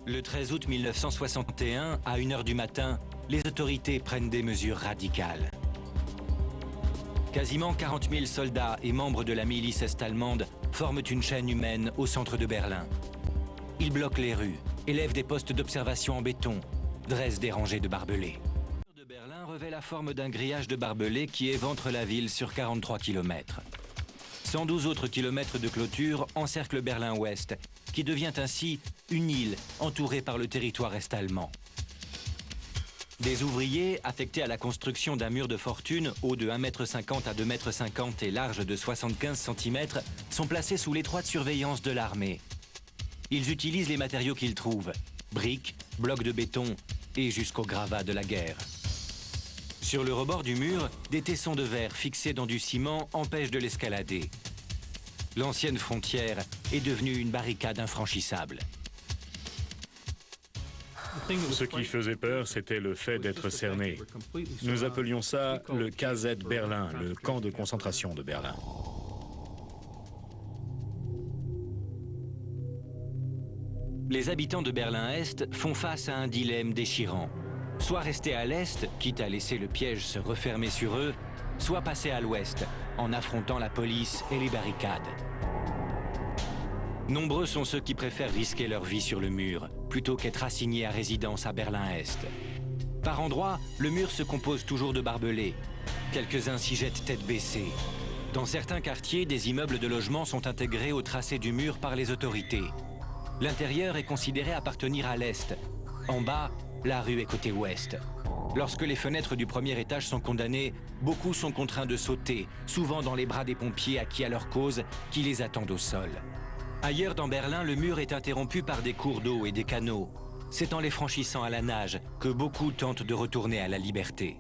Le 13 août 1961, à 1 h du matin, les autorités prennent des mesures radicales. Quasiment 40 000 soldats et membres de la milice est-allemande forment une chaîne humaine au centre de Berlin. Ils bloquent les rues, élèvent des postes d'observation en béton, dressent des rangées de barbelés. Le mur de Berlin revêt la forme d'un grillage de barbelés qui éventre la ville sur 43 km. 112 autres kilomètres de clôture encerclent Berlin-Ouest, qui devient ainsi une île entourée par le territoire est-allemand. Des ouvriers affectés à la construction d'un mur de fortune haut de 1,50 m à 2,50 m et large de 75 cm sont placés sous l'étroite surveillance de l'armée. Ils utilisent les matériaux qu'ils trouvent, briques, blocs de béton et jusqu'au gravat de la guerre. Sur le rebord du mur, des tessons de verre fixés dans du ciment empêchent de l'escalader. L'ancienne frontière est devenue une barricade infranchissable. Ce qui faisait peur, c'était le fait d'être cerné. Nous appelions ça le KZ Berlin, le camp de concentration de Berlin. Les habitants de Berlin-Est font face à un dilemme déchirant. Soit rester à l'Est, quitte à laisser le piège se refermer sur eux, soit passer à l'Ouest, en affrontant la police et les barricades. Nombreux sont ceux qui préfèrent risquer leur vie sur le mur, plutôt qu'être assignés à résidence à Berlin-Est. Par endroits, le mur se compose toujours de barbelés. Quelques-uns s'y jettent tête baissée. Dans certains quartiers, des immeubles de logement sont intégrés au tracé du mur par les autorités. L'intérieur est considéré appartenir à l'Est. En bas, la rue est côté ouest. Lorsque les fenêtres du premier étage sont condamnées, beaucoup sont contraints de sauter, souvent dans les bras des pompiers acquis à leur cause, qui les attendent au sol. Ailleurs dans Berlin, le mur est interrompu par des cours d'eau et des canaux. C'est en les franchissant à la nage que beaucoup tentent de retourner à la liberté.